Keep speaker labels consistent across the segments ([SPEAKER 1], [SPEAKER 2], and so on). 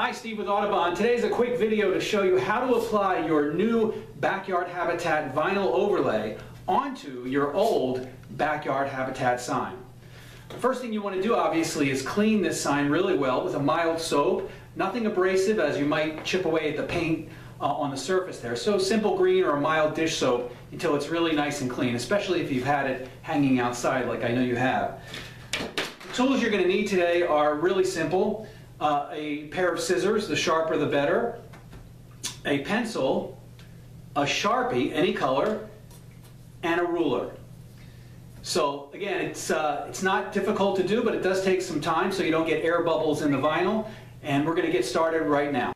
[SPEAKER 1] Hi, Steve with Audubon. Today's a quick video to show you how to apply your new backyard habitat vinyl overlay onto your old backyard habitat sign. The first thing you want to do obviously is clean this sign really well with a mild soap. Nothing abrasive, as you might chip away at the paint on the surface there. So simple green or a mild dish soap until it's really nice and clean, especially if you've had it hanging outside like I know you have. The tools you're going to need today are really simple. A pair of scissors, the sharper the better, a pencil, a Sharpie, any color, and a ruler. So again, it's not difficult to do, but it does take some time so you don't get air bubbles in the vinyl, and we're going to get started right now.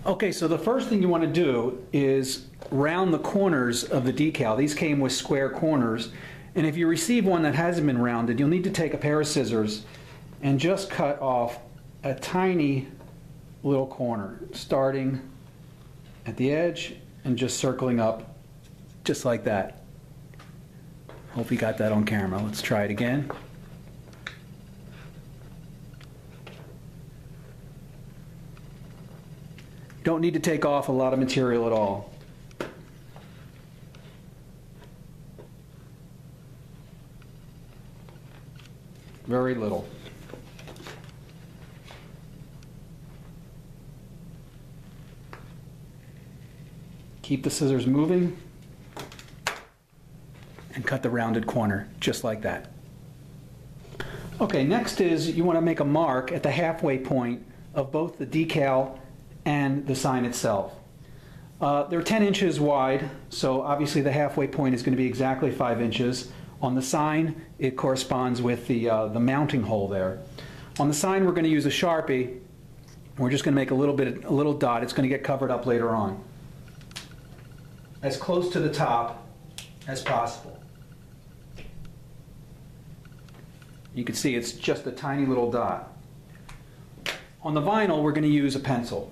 [SPEAKER 1] Okay, so the first thing you want to do is round the corners of the decal. These came with square corners, and if you receive one that hasn't been rounded, you'll need to take a pair of scissors and just cut off a tiny little corner, starting at the edge and just circling up just like that. Hope you got that on camera. Let's try it again. You don't need to take off a lot of material at all. Very little. Keep the scissors moving and cut the rounded corner just like that. Okay, next is you want to make a mark at the halfway point of both the decal and the sign itself. They're 10 inches wide, so obviously the halfway point is going to be exactly 5 inches. On the sign, it corresponds with the mounting hole there. On the sign, we're going to use a Sharpie. We're just going to make a little dot. It's going to get covered up later on, as close to the top as possible. You can see it's just a tiny little dot. On the vinyl, we're going to use a pencil.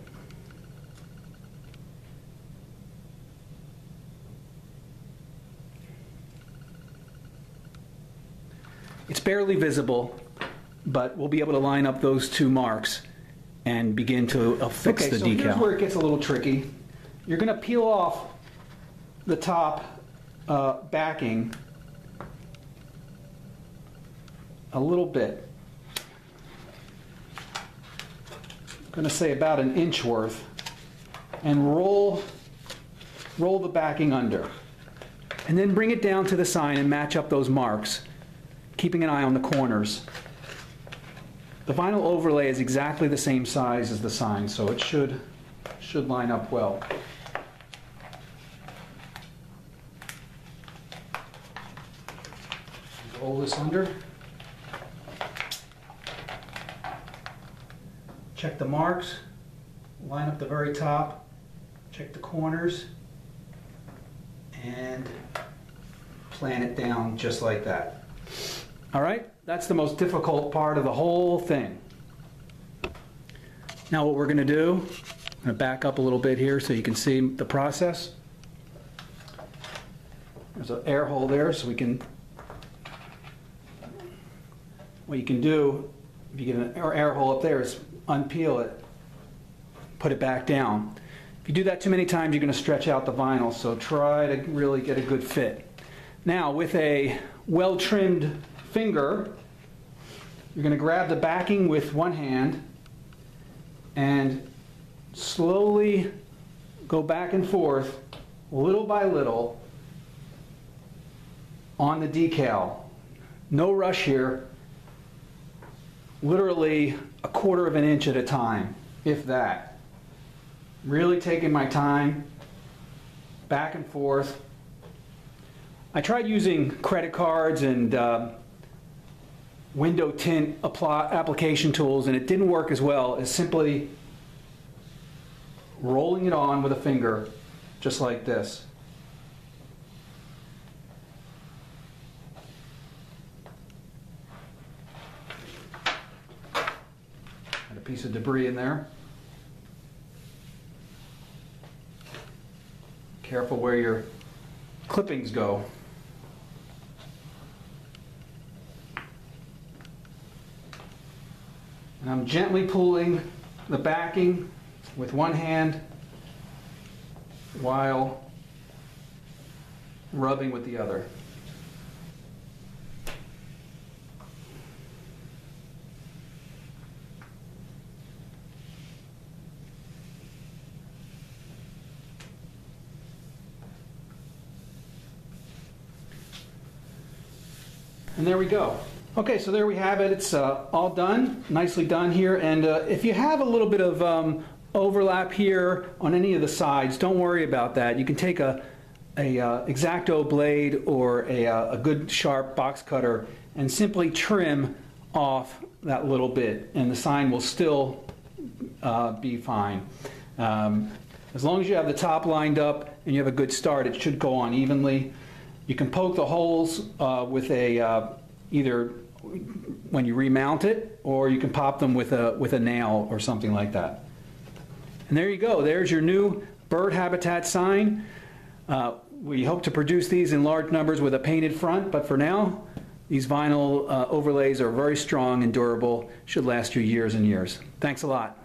[SPEAKER 1] It's barely visible, but we'll be able to line up those two marks and begin to affix the decal. Okay, so here's where it gets a little tricky. You're going to peel off the top backing a little bit. I'm going to say about an inch worth, and roll the backing under, and then bring it down to the sign and match up those marks, keeping an eye on the corners. The vinyl overlay is exactly the same size as the sign, so it should line up well. Roll this under. Check the marks. Line up the very top. Check the corners. And plan it down just like that. All right, that's the most difficult part of the whole thing. Now what we're going to do, I'm going to back up a little bit here so you can see the process. There's an air hole there, so we can. What you can do, if you get an air hole up there, is unpeel it, put it back down. If you do that too many times, you're going to stretch out the vinyl, so try to really get a good fit. Now, with a well-trimmed finger, you're going to grab the backing with one hand and slowly go back and forth, little by little, on the decal. No rush here. Literally a quarter of an inch at a time, if that. Really taking my time, back and forth. I tried using credit cards and window tint application tools, and it didn't work as well as simply rolling it on with a finger, just like this. Piece of debris in there. Careful where your clippings go. And I'm gently pulling the backing with one hand while rubbing with the other. And there we go. Okay, so there we have it. It's all done, nicely done here. And if you have a little bit of overlap here on any of the sides, don't worry about that. You can take a X-Acto blade or a good sharp box cutter and simply trim off that little bit, and the sign will still be fine. As long as you have the top lined up and you have a good start, it should go on evenly. You can poke the holes with either when you remount it, or you can pop them with a nail or something like that. And there you go. There's your new bird habitat sign. We hope to produce these in large numbers with a painted front, but for now, these vinyl overlays are very strong and durable, should last you years and years. Thanks a lot.